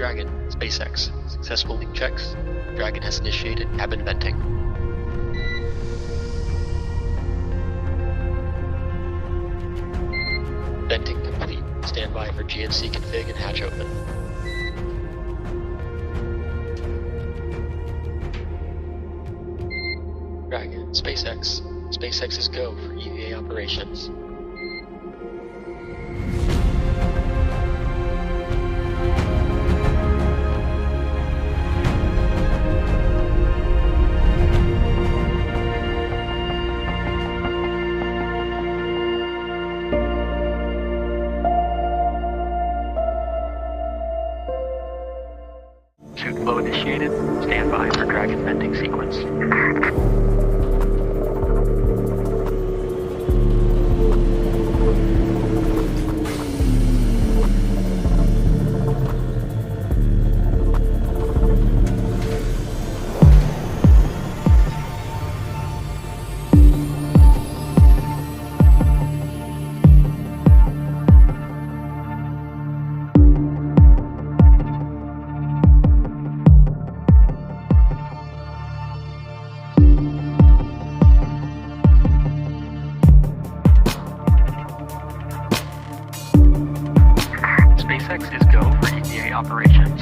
Dragon, SpaceX. Successful leak checks. Dragon has initiated cabin venting. Venting complete. Stand by for GNC config and hatch open. Dragon, SpaceX. SpaceX is go for EVA operations. Suit flow initiated. Stand by for Dragon venting sequence. SpaceX is go for EVA operations.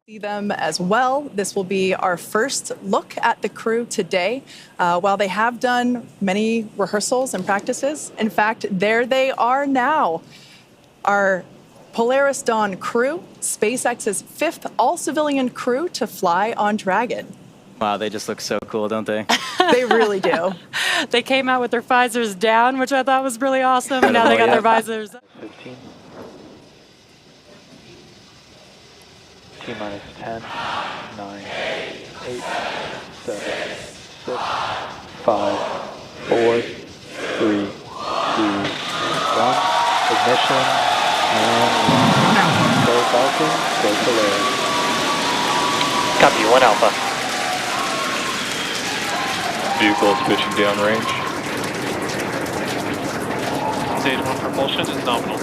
See them as well. This will be our first look at the crew today. While they have done many rehearsals and practices, in fact, there they are now. Our Polaris Dawn crew, SpaceX's 5th all-civilian crew to fly on Dragon. Wow, they just look so cool, don't they? They really do. They came out with their visors down, which I thought was really awesome. And now they got their visors. 15. T-minus 10, 9, 8, 7, 6, 5, 4, 3, 2, 1. Ignition, and go Falcon, go Polaris. Copy, 1 Alpha. Vehicle is pitching downrange. Zeta 1 propulsion is nominal.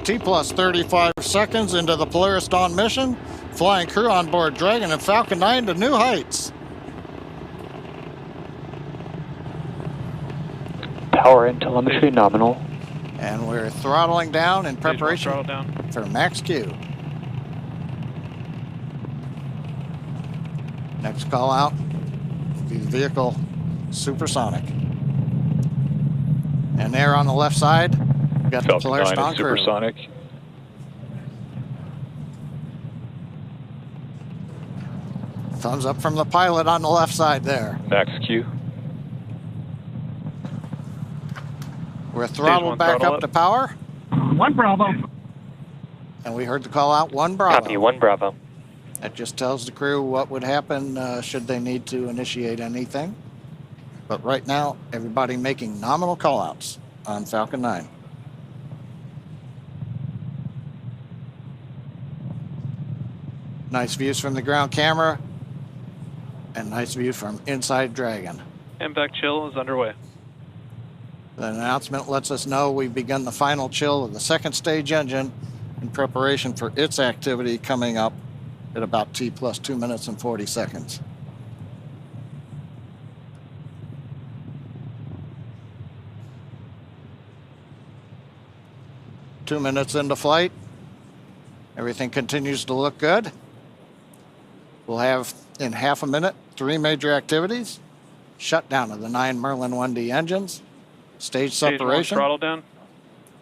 T plus 35 seconds into the Polaris Dawn mission, flying crew on board Dragon and Falcon 9 to new heights. Power and telemetry nominal. And we're throttling down in preparation Throttle down. for max Q. Next call out, the vehicle supersonic. And there on the left side, we got the Falcon Polaris 9 Dawn is crew. supersonic. Thumbs up from the pilot on the left side there. Max Q. We're throttled back throttle up to power. 1 Bravo. And we heard the call out 1 Bravo. Copy, 1 Bravo. That just tells the crew what would happen should they need to initiate anything. But right now, everybody making nominal callouts on Falcon 9. Nice views from the ground camera and nice view from inside Dragon. MVAC chill is underway. The announcement lets us know we've begun the final chill of the second stage engine in preparation for its activity coming up at about T plus 2 minutes and 40 seconds. Two minutes into flight. Everything continues to look good. We'll have in half a minute 3 major activities: shutdown of the 9 Merlin 1D engines, stage Stage 1 separation, throttle down.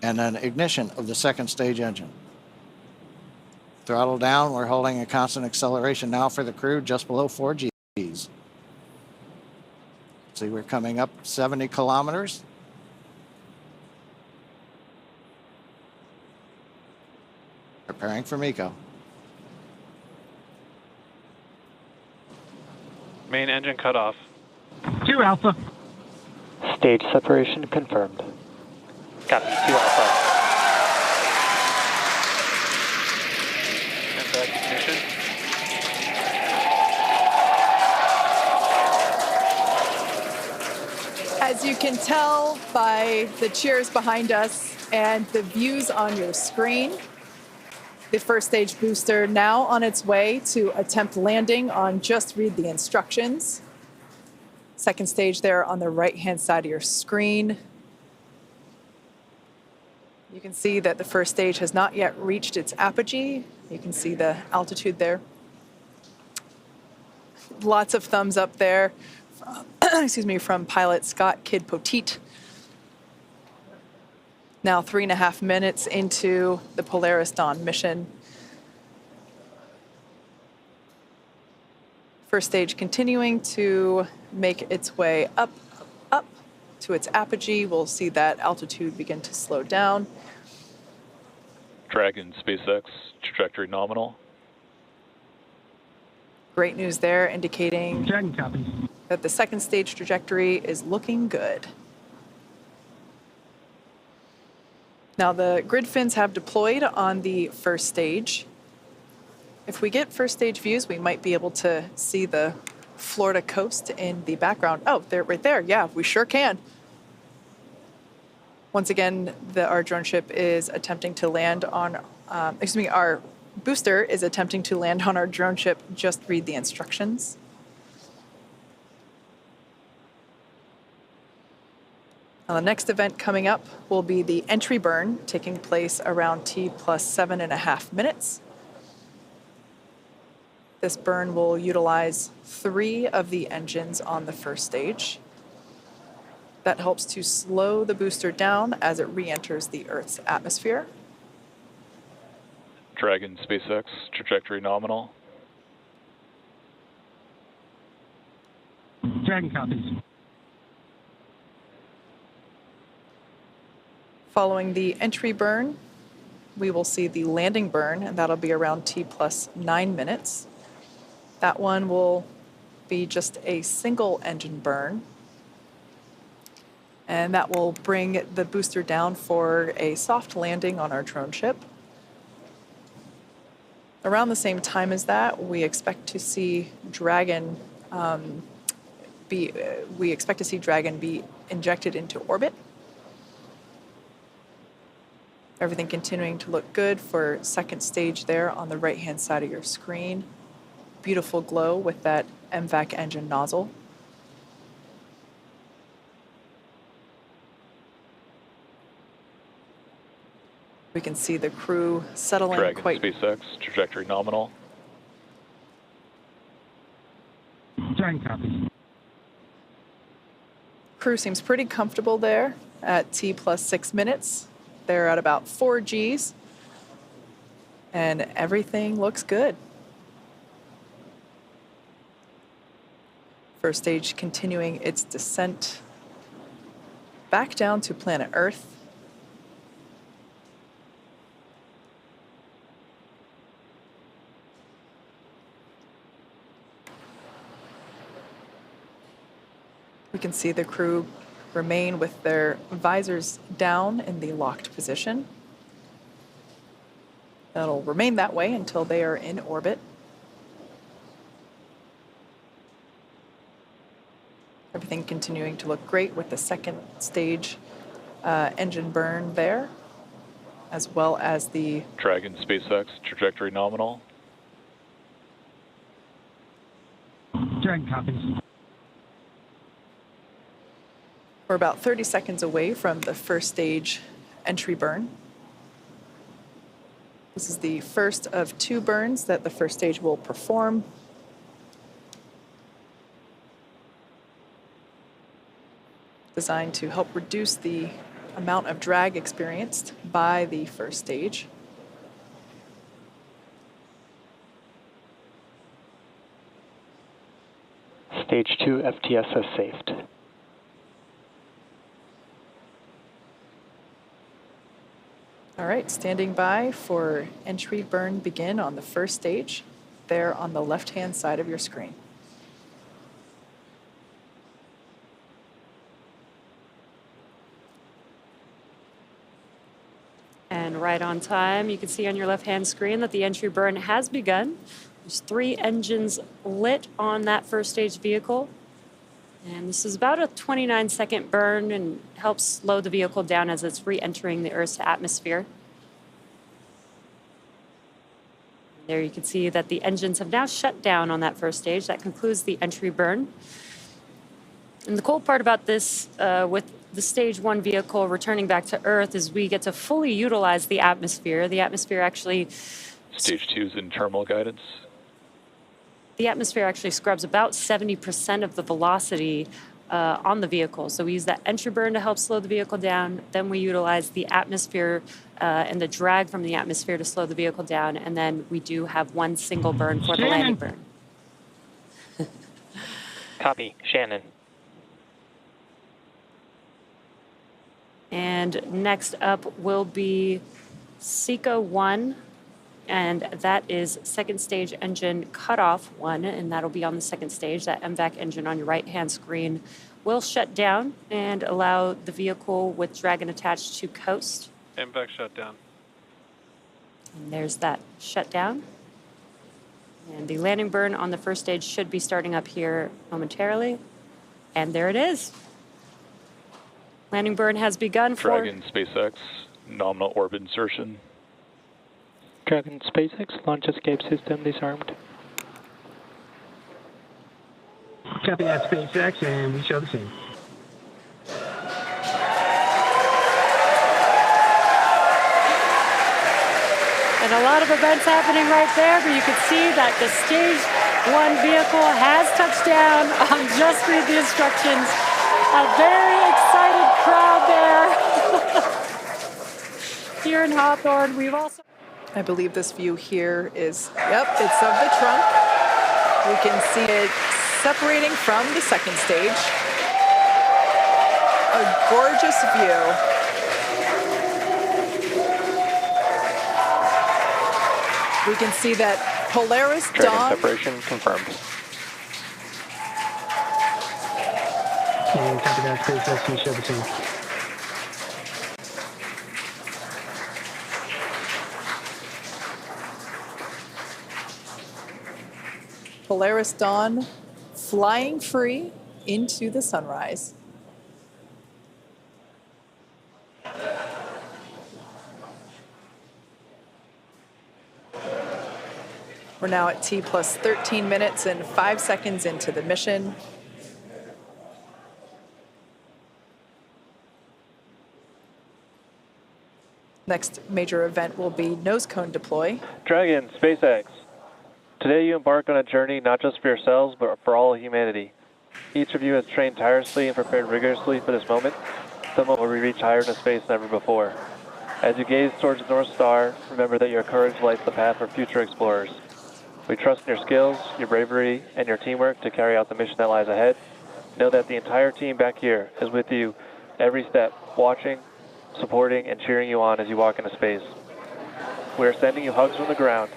and then ignition of the second stage engine. Throttle down, we're holding a constant acceleration now for the crew just below 4 Gs. See, we're coming up 70 kilometers. Preparing for MECO. Main engine cut off. 2 Alpha. Stage separation confirmed. Copy, 2 Alpha. MVAC ignition. As you can tell by the cheers behind us and the views on your screen, the first stage booster now on its way to attempt landing on Just Read the Instructions. Second stage there on the right-hand side of your screen. You can see that the first stage has not yet reached its apogee. You can see the altitude there. Lots of thumbs up there from pilot Scott Kid Poteet. Now 3.5 minutes into the Polaris Dawn mission. First stage continuing to make its way up to its apogee. We'll see that altitude begin to slow down. Dragon SpaceX, trajectory nominal. Great news there, indicating Dragon copies. that the second stage trajectory is looking good. Now the grid fins have deployed on the first stage. If we get first stage views, we might be able to see the Florida coast in the background. Oh, they're right there. Yeah, we sure can. Once again, our drone ship is attempting to land on, our booster is attempting to land on our drone ship. Just read the instructions. Now, the next event coming up will be the entry burn, taking place around T plus 7.5 minutes. This burn will utilize 3 of the engines on the first stage. That helps to slow the booster down as it re-enters the Earth's atmosphere. Dragon SpaceX, trajectory nominal. Dragon copies. Following the entry burn, we will see the landing burn, and that'll be around T plus 9 minutes. That one will be just a single engine burn. And that will bring the booster down for a soft landing on our drone ship. Around the same time as that, we expect to see Dragon be injected into orbit. Everything continuing to look good for second stage there on the right-hand side of your screen. Beautiful glow with that MVAC engine nozzle. We can see the crew settling Dragon quite. SpaceX, trajectory nominal. Dragon copies. Crew seems pretty comfortable there at T plus 6 minutes. They're at about 4 Gs. And everything looks good. First stage continuing its descent back down to planet Earth. We can see the crew remain with their visors down in the locked position. That'll remain that way until they are in orbit. Everything continuing to look great with the second stage engine burn there, as well as the Dragon SpaceX, trajectory nominal. Dragon copies. We're about 30 seconds away from the first stage entry burn. This is the first of 2 burns that the first stage will perform. Designed to help reduce the amount of drag experienced by the first stage. Stage 2 FTS has saved. All right, standing by for entry burn begin on the first stage, there on the left-hand side of your screen. And right on time, you can see on your left-hand screen that the entry burn has begun. There's 3 engines lit on that first stage vehicle. And this is about a 29-second burn and helps slow the vehicle down as it's re-entering the Earth's atmosphere. There you can see that the engines have now shut down on that first stage. That concludes the entry burn. And the cool part about this, with the stage 1 vehicle returning back to Earth, is we get to fully utilize the atmosphere. The atmosphere actually... Stage 2 is in terminal guidance. The atmosphere actually scrubs about 70% of the velocity on the vehicle. So we use that entry burn to help slow the vehicle down. Then we utilize the atmosphere and the drag from the atmosphere to slow the vehicle down. And then we do have 1 single burn for the landing burn. Copy, Shannon. And next up will be SECO 1. And that is second stage engine cutoff 1, and that'll be on the second stage. That MVAC engine on your right-hand screen will shut down and allow the vehicle with Dragon attached to coast. MVAC shut down. And there's that shutdown. And the landing burn on the first stage should be starting up here momentarily. And there it is. Landing burn has begun for... Dragon SpaceX, nominal orbit insertion. Dragon SpaceX launch escape system disarmed. Copy that, SpaceX, and we show the scene. And a lot of events happening right there, but you can see that the stage 1 vehicle has touched down. Just read the instructions. A very excited crowd there. Here in Hawthorne, we've also... I believe this view here is, yep, it's of the trunk. We can see it separating from the second stage. A gorgeous view. We can see that Polaris Dragon Dawn. separation confirmed. And copy that, SpaceX, we show the scene. Polaris Dawn flying free into the sunrise. We're now at T plus 13 minutes and 5 seconds into the mission. Next major event will be nose cone deploy. Dragon SpaceX. Today you embark on a journey not just for yourselves, but for all of humanity. Each of you has trained tirelessly and prepared rigorously for this moment, the moment where we reach higher into space than ever before. As you gaze towards the North Star, remember that your courage lights the path for future explorers. We trust in your skills, your bravery, and your teamwork to carry out the mission that lies ahead. Know that the entire team back here is with you every step, watching, supporting, and cheering you on as you walk into space. We are sending you hugs from the ground.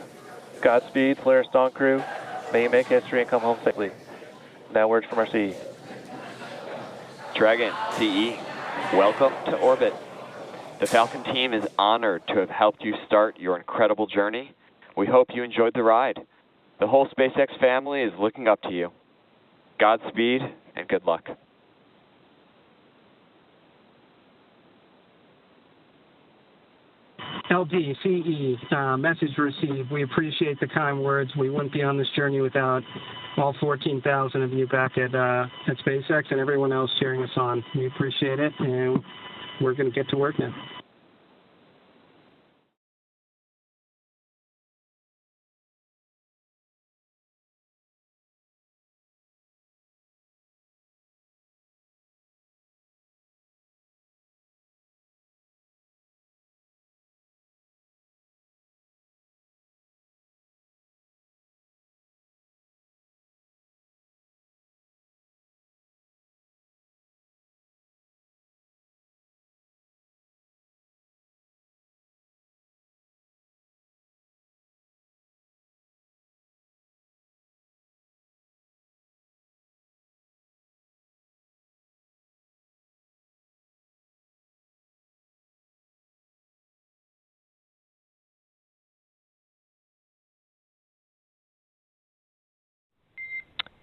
Godspeed, Polaris Dawn crew. May you make history and come home safely. Now words from our CE. Dragon, CE, welcome to orbit. The Falcon team is honored to have helped you start your incredible journey. We hope you enjoyed the ride. The whole SpaceX family is looking up to you. Godspeed and good luck. LDCE, message received. We appreciate the kind words. We wouldn't be on this journey without all 14,000 of you back at SpaceX and everyone else cheering us on. We appreciate it, and we're going to get to work now.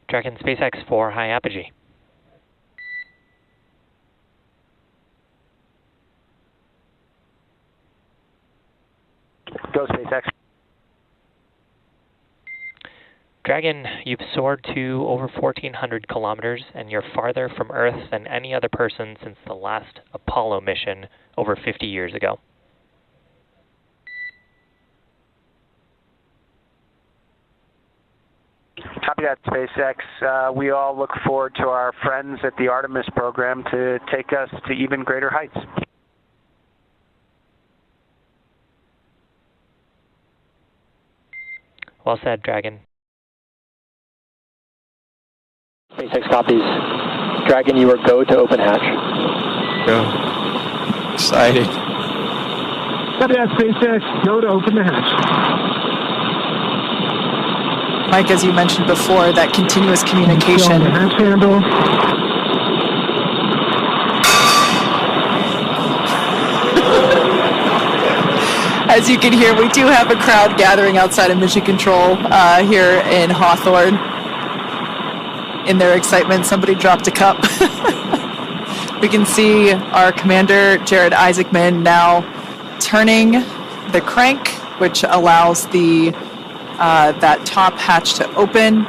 Dragon SpaceX for high apogee. Go SpaceX. Dragon, you've soared to over 1,400 kilometers, and you're farther from Earth than any other person since the last Apollo mission over 50 years ago. Copy that, SpaceX. We all look forward to our friends at the Artemis program to take us to even greater heights. Well said, Dragon. SpaceX copies. Dragon, you are go to open hatch. Go. Exciting. Copy that, SpaceX. Go to open the hatch. Mike, as you mentioned before, that continuous communication. The hatch handle. As you can hear, we do have a crowd gathering outside of Mission Control here in Hawthorne. In their excitement, somebody dropped a cup. We can see our commander, Jared Isaacman, now turning the crank, which allows the that top hatch to open.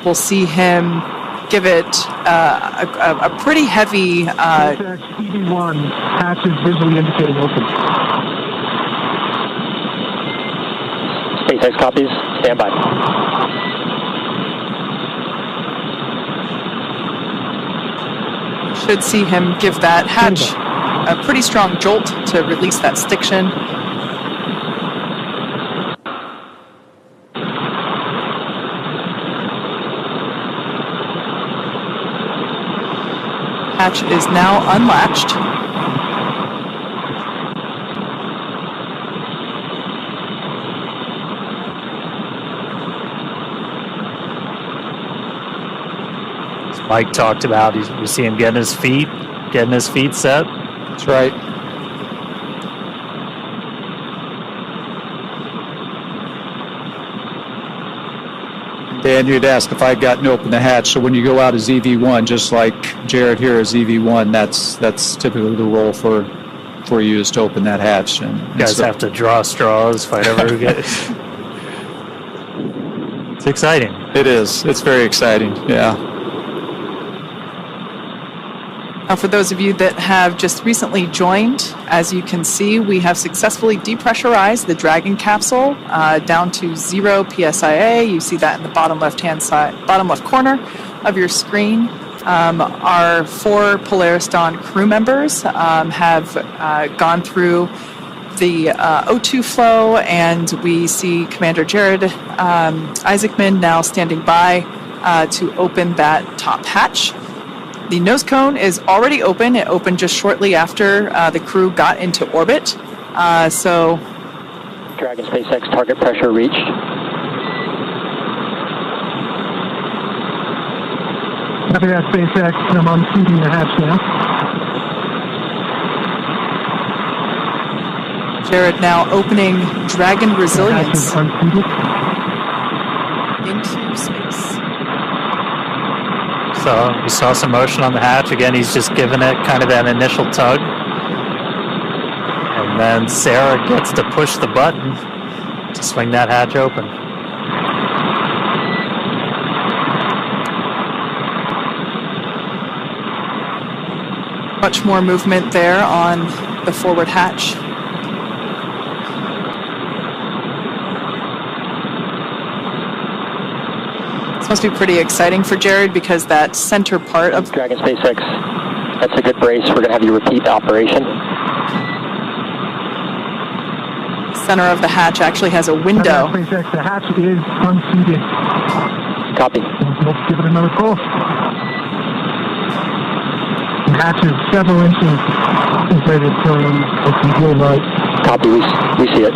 We'll see him give it a pretty heavy... ED1, hatch is visually indicating open. SpaceX copies. Stand by. Should see him give that hatch a pretty strong jolt to release that stiction. Hatch is now unlatched. Mike talked about, you see him getting his feet set. That's right. Dan, you'd asked if I'd gotten open the hatch. So when you go out as EV1, just like Jared here as EV1, that's typically the role for you is to open that hatch. And you guys have to draw straws, fight over who gets. It's exciting. It is. It's very exciting. Yeah. For those of you that have just recently joined, as you can see, we have successfully depressurized the Dragon capsule down to 0 PSIA. You see that in the bottom left corner of your screen. Our 4 Polaris Dawn crew members have gone through the O2 flow, and we see Commander Jared Isaacman now standing by to open that top hatch. The nose cone is already open. It opened just shortly after the crew got into orbit. So, Dragon SpaceX target pressure reached. Copy that, SpaceX. I'm unseating the hatch now. Jared now opening Dragon Resilience into space. So we saw some motion on the hatch. Again, he's just giving it kind of that initial tug. And And then Sarah gets to push the button to swing that hatch open. Much more movement there on the forward hatch. This must be pretty exciting for Jared because that center part of Dragon SpaceX, that's a good brace. We're going to have you repeat the operation. Center of the hatch actually has a window. SpaceX, the hatch is unseated. Copy. Let's give it another pull. The hatch is several inches inflated from the blue light. Copy. We see it.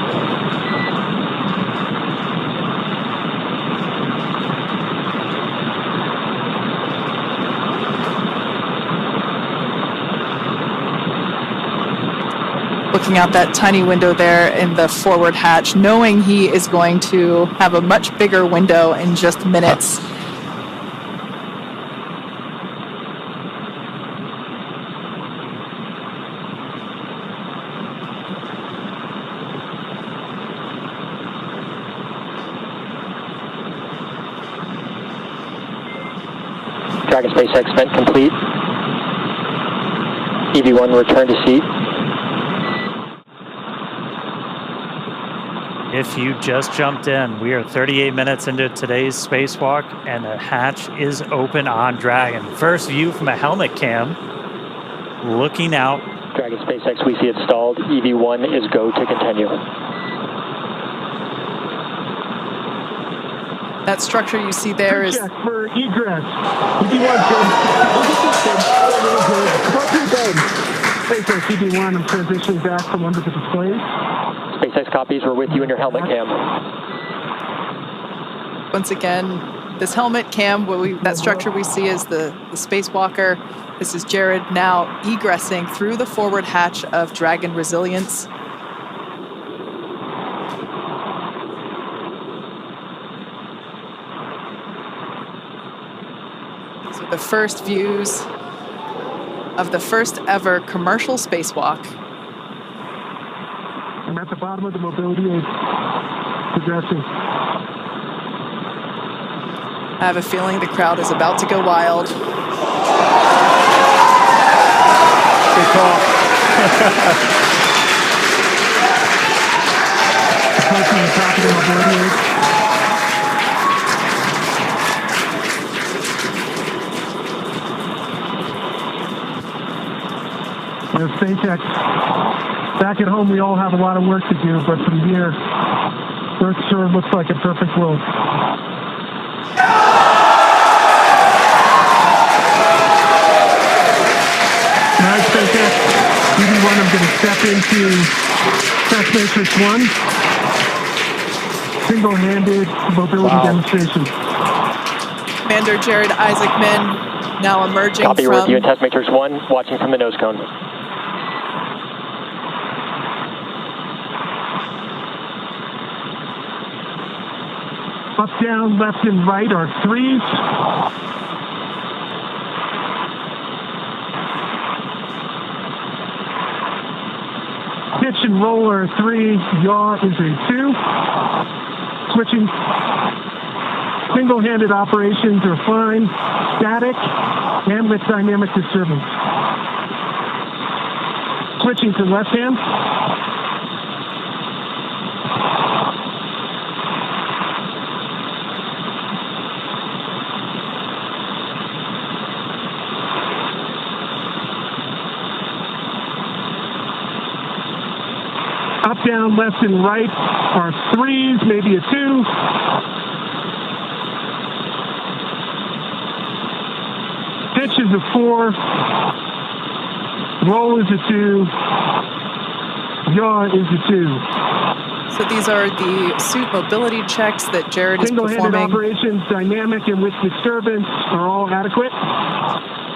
Looking out that tiny window there in the forward hatch, knowing he is going to have a much bigger window in just minutes. Dragon SpaceX vent complete. EV1 return to seat. If you just jumped in, we are 38 minutes into today's spacewalk, and the hatch is open on Dragon. First view from a helmet cam, looking out. Dragon SpaceX, we see it stalled. EV1 is go to continue. That structure you see there is... Check for egress. EV1, SpaceX EV1, I'm transitioning back from under the displays. SpaceX copies, we're with you in your helmet cam. Once again, this helmet cam, that structure we see is the spacewalker. This is Jared now egressing through the forward hatch of Dragon Resilience. These are the first views of the first ever commercial spacewalk. I'm at the bottom of the mobility aid, progressing. I have a feeling the crowd is about to go wild. Good call. Approaching the top of the mobility aid. There's SpaceX. Back at home, we all have a lot of work to do, but from here, Earth sure looks like a perfect world. Nice, SpaceX. EV1, I'm going to step into Test Matrix 1. Single-handed mobility demonstration. Commander Jared Isaacman now emerging Copy, from... we're with you in Test Matrix 1, watching from the nose cone. Up, down, left, and right are threes. Pitch and roll are 3. Yaw is a 2. Switching. Single-handed operations are fine. Static and with dynamic disturbance. Switching to left hand. Up, down, left, and right are 3s, maybe a 2. Pitch is a 4. Roll is a 2. Yaw is a 2. So these are the suit mobility checks that Jared is Single-handed performing. operations, dynamic and with disturbance are all adequate.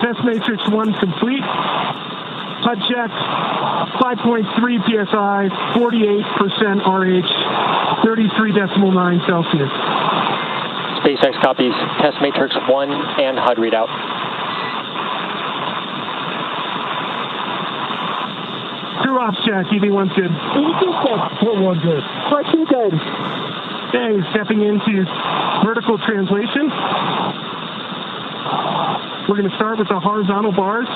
Test Matrix 1 complete. HUD check, 5.3 PSI, 48% RH, 33.9 Celsius. SpaceX copies Test Matrix 1 and HUD readout. Crew ops check, EV1's good. EV2's good. Part 1 good. Part 2 good. Okay, stepping into vertical translation. We're going to start with the horizontal bars.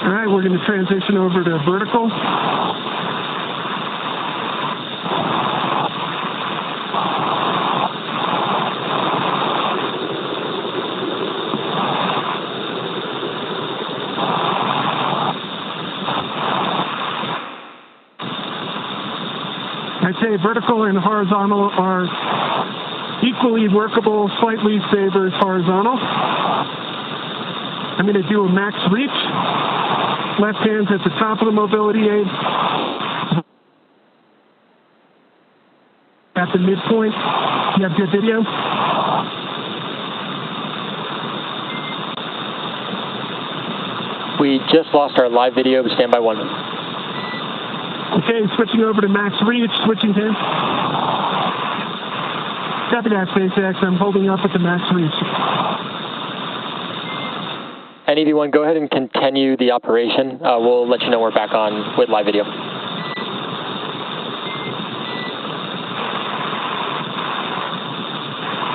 All right, we're going to transition over to vertical. I'd say vertical and horizontal are equally workable, slight lead favors horizontal. I'm going to do a max reach. Left hand's at the top of the mobility aid. At the midpoint. You have good video? We just lost our live video, but stand by 1. Okay, switching over to max reach, switching hands. Copy that, SpaceX. I'm holding up at the max reach. And EV1, go ahead and continue the operation. We'll let you know we're back on with live video.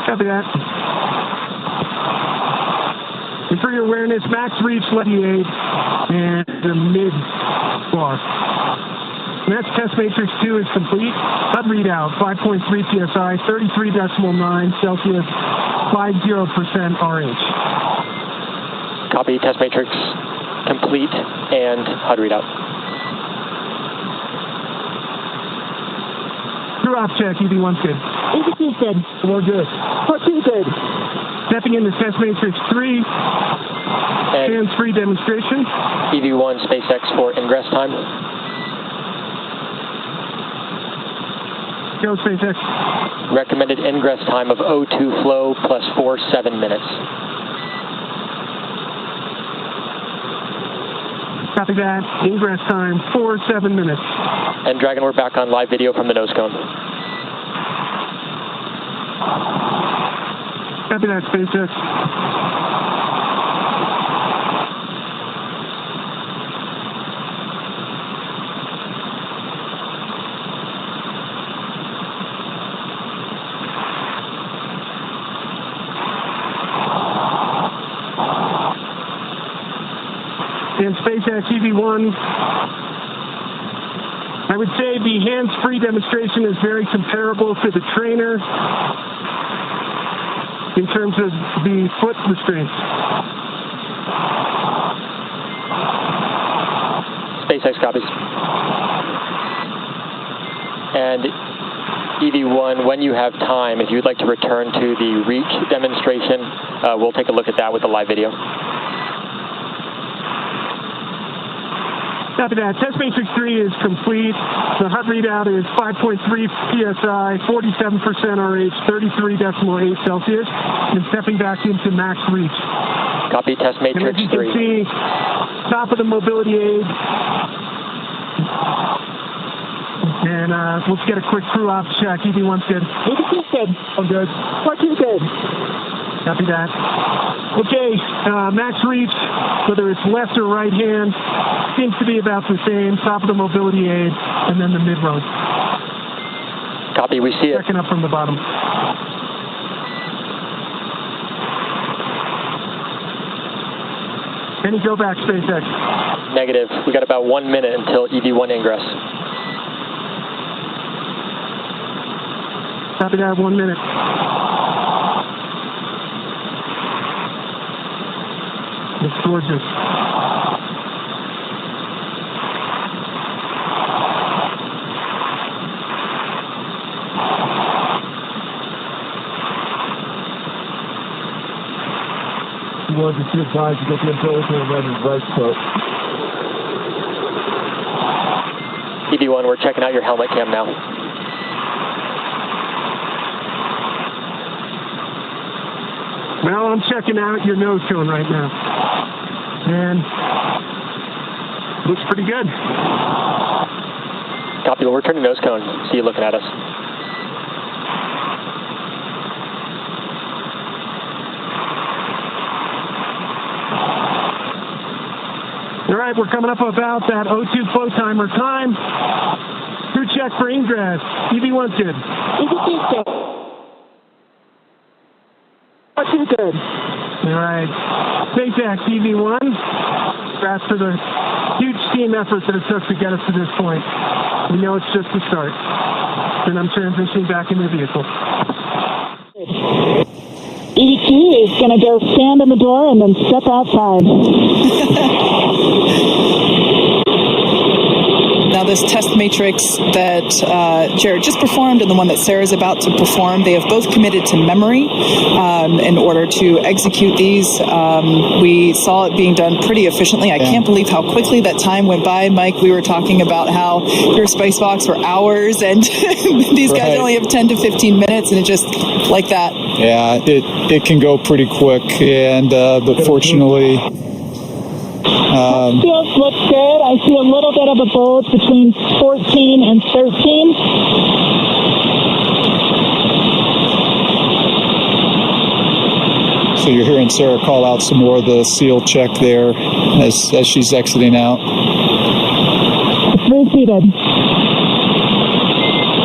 Copy that. And for your awareness, max reach, left aid, and the mid bar. And that's test matrix 2 is complete. HUD readout, 5.3 PSI, 33.9 Celsius, 50% RH. Copy, test matrix complete and HUD readout. Crew op check, EV1's good. EV2's good. We're good. Part 2 good. Stepping into test matrix 3, hands-free demonstration. EV1 SpaceX for ingress time. Go SpaceX. Recommended ingress time of O2 flow plus 47 minutes. Copy that. Ingress time, 47 minutes. And Dragon, we're back on live video from the nose cone. Copy that, SpaceX. And SpaceX EV1, I would say the hands-free demonstration is very comparable to the trainer in terms of the foot restraints. SpaceX copies. And EV1, when you have time, if you'd like to return to the reach demonstration, we'll take a look at that with the live video. Copy that. Test matrix 3 is complete. The HUD readout is 5.3 PSI, 47% RH, 33.8 Celsius, and stepping back into max reach. Copy, test matrix 3. And as you can see, top of the mobility aid. And let's get a quick crew ops check. EV1's good. EV2's good. I'm good. Part 2 good. Copy that. Okay, max reach, whether it's left or right hand, seems to be about the same. Top of the mobility aid, and then the mid-road. Copy, we see it. Checking up from the bottom. Any go back, SpaceX? Negative. We got about 1 minute until EV1 ingress. Copy that, 1 minute. It's gorgeous. You want to see the guys to get the intelligence and then right foot. EV1, we're checking out your helmet cam now. Well, I'm checking out your nose cone right now. And looks pretty good. Copy. We'll return to nose cone. See you looking at us. All right, we're coming up about that O2 flow timer time. Crew check for ingress. EV1's good. EV2's good. O2's good. All right. SpaceX EV1. Congrats for the huge team efforts that it took to get us to this point. We know it's just the start. And I'm transitioning back into the vehicle. EV2 is going to go stand in the door and then step outside. Now, this test matrix that Jared just performed and the one that Sarah's about to perform, they have both committed to memory in order to execute these. We saw it being done pretty efficiently. I can't believe how quickly that time went by. Mike, we were talking about how your spacewalks were hours, and these guys only have 10 to 15 minutes, and it just like that. Yeah, it can go pretty quick, and but fortunately... Feels looks good. I see a little bit of a bulge between 14 and 13. So you're hearing Sarah call out some more of the seal check there as she's exiting out. It's reseated.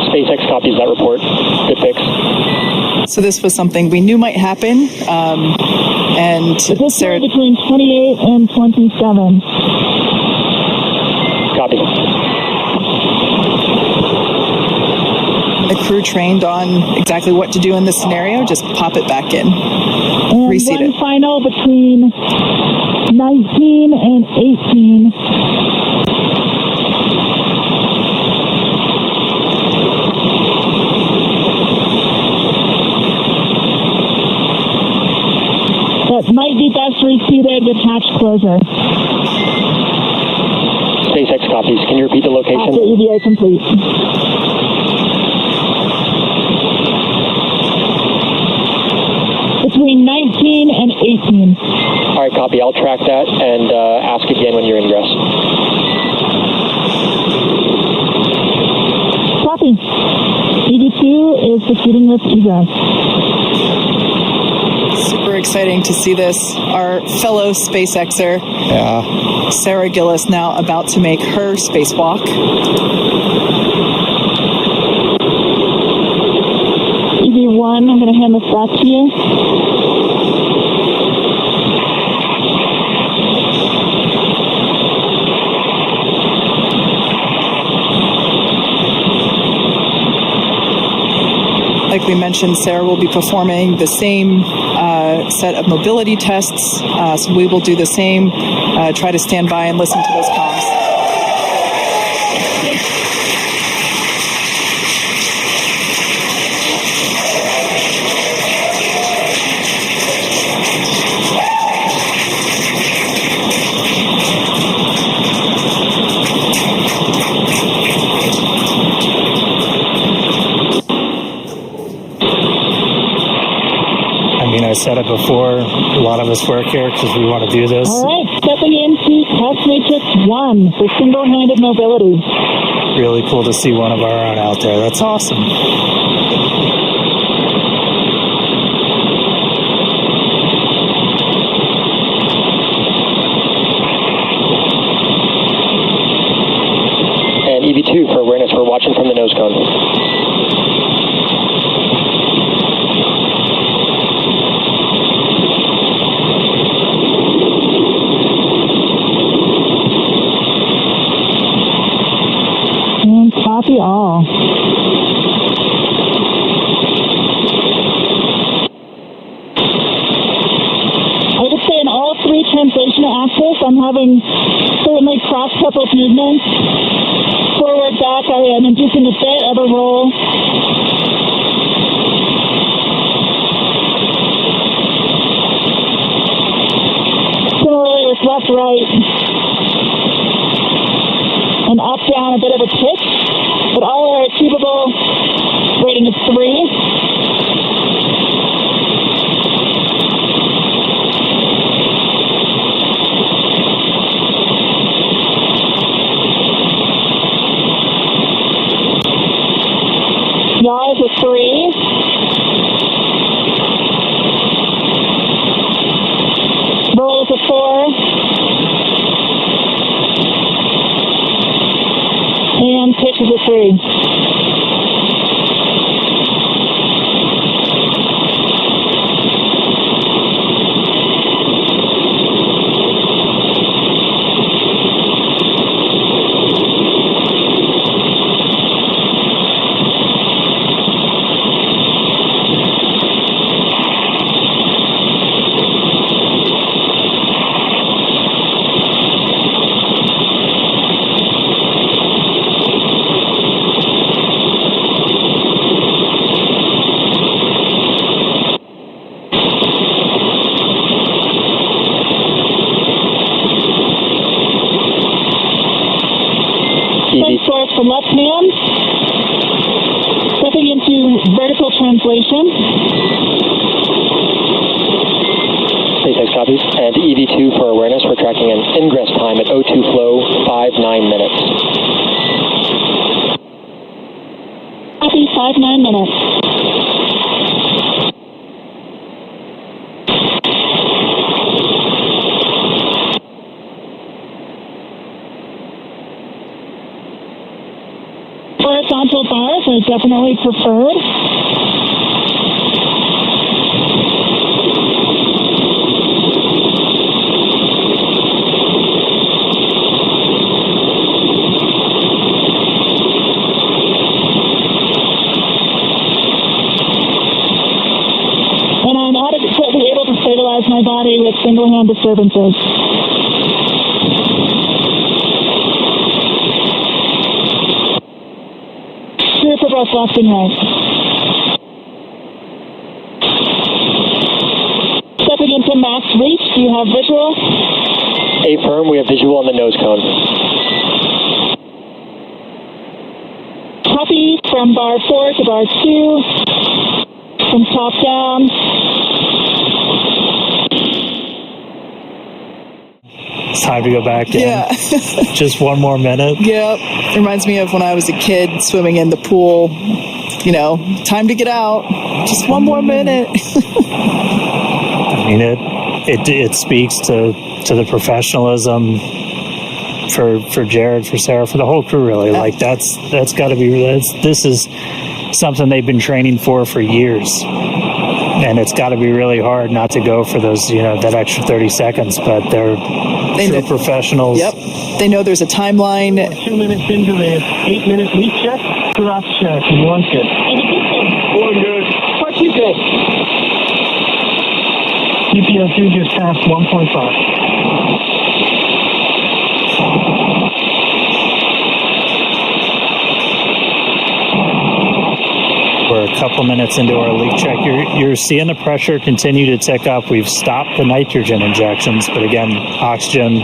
SpaceX copies that report. Good fix. So this was something we knew might happen, and Sarah... between 28 and 27. Copy. The crew trained on exactly what to do in this scenario. Just pop it back in. And Reseat one it. final between 19 and 18. That might be best reseated with hatch closure. SpaceX copies. Can you repeat the location? After EVA complete. Between 19 and 18. All right, copy. I'll track that and ask again when you're ingress. Copy. EV2 is proceeding with egress. Super exciting to see this. Our fellow SpaceXer, Sarah Gillis, now about to make her spacewalk. EV1, I'm going to hand this back to you. Like we mentioned, Sarah will be performing the same set of mobility tests, so we will do the same, try to stand by and listen to those comms. I said it before, a lot of us work here because we want to do this. All right, stepping into test matrix 1 for single-handed mobility. Really cool to see one of our own out there. That's awesome. And EV2 for awareness, we're watching from the nose cone. Copy all. I would say in all three translational axes, I'm having certainly cross-coupled movements. Forward, back, I am inducing a bit of a roll. Similarly with left, right, and up, down, a bit of a pitch. But all are achievable. Rating is 3. Yaw is a 3. Roll is a 4. And pitch is a 3. Source for left hand. Stepping into vertical translation. SpaceX copies. And EV2 for awareness, we're tracking an ingress time at O2 flow, 5-9 minutes. Copy, 5-9 minutes. Horizontal bars are definitely preferred. And I'm adequately able to stabilize my body with single-hand disturbances. For both left and right. Stepping into max reach, do you have visual? Affirm, we have visual on the nose cone. Copy from bar 4 to bar 2, from top down. It's time to go back in. Yeah. Just one more minute. Yep. It reminds me of when I was a kid swimming in the pool. You know, time to get out. Just one more minute. I mean, it speaks to the professionalism for Jared, for Sarah, for the whole crew, really. Like that's got to be. This is something they've been training for years. And it's got to be really hard not to go for those, that extra 30 seconds, but they're true professionals. Yep. They know there's a timeline. 2 minutes into the 8-minute leak check. Cross check. One good. One good. What you good? PPO2 just passed 1.5. We're a couple minutes into our leak check. You're seeing the pressure continue to tick up. We've stopped the nitrogen injections, but again, oxygen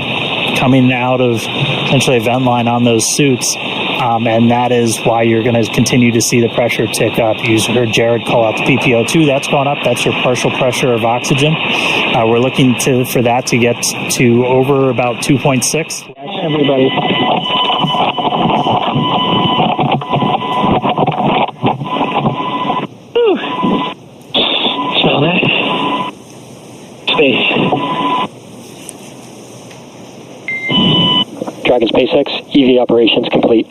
coming out of essentially a vent line on those suits, and that is why you're going to continue to see the pressure tick up. You heard Jared call out the PPO2. That's gone up. That's your partial pressure of oxygen. We're looking for that to get to over about 2.6. Everybody. Space. Dragon SpaceX, EV operations complete.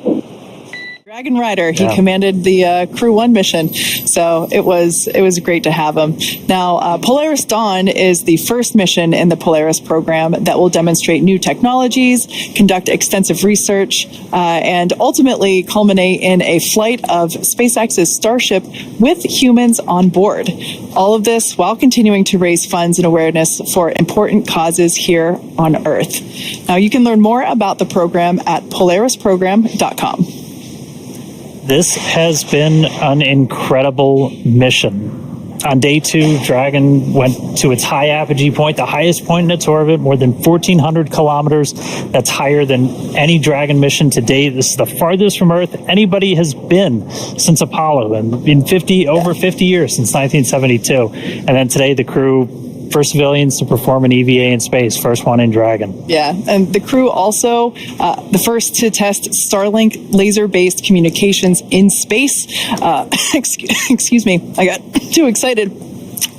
Dragon Rider, he commanded the Crew 1 mission, so it was great to have him. Now, Polaris Dawn is the first mission in the Polaris program that will demonstrate new technologies, conduct extensive research, and ultimately culminate in a flight of SpaceX's Starship with humans on board. All of this while continuing to raise funds and awareness for important causes here on Earth. Now, you can learn more about the program at polarisprogram.com. This has been an incredible mission. On day 2, Dragon went to its high apogee point, the highest point in its orbit, more than 1,400 kilometers. That's higher than any Dragon mission to date. This is the farthest from Earth anybody has been since Apollo, and in over 50 years, since 1972. And then today, the crew first civilians to perform an EVA in space, first one in Dragon. Yeah, and the crew also the first to test Starlink laser-based communications in space. Excuse me, I got too excited.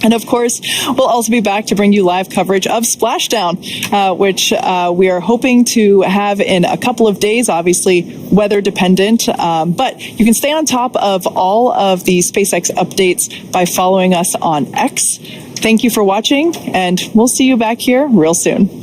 And of course, we'll also be back to bring you live coverage of Splashdown, which we are hoping to have in a couple of days, obviously weather dependent. But you can stay on top of all of the SpaceX updates by following us on X. Thank you for watching, and we'll see you back here real soon.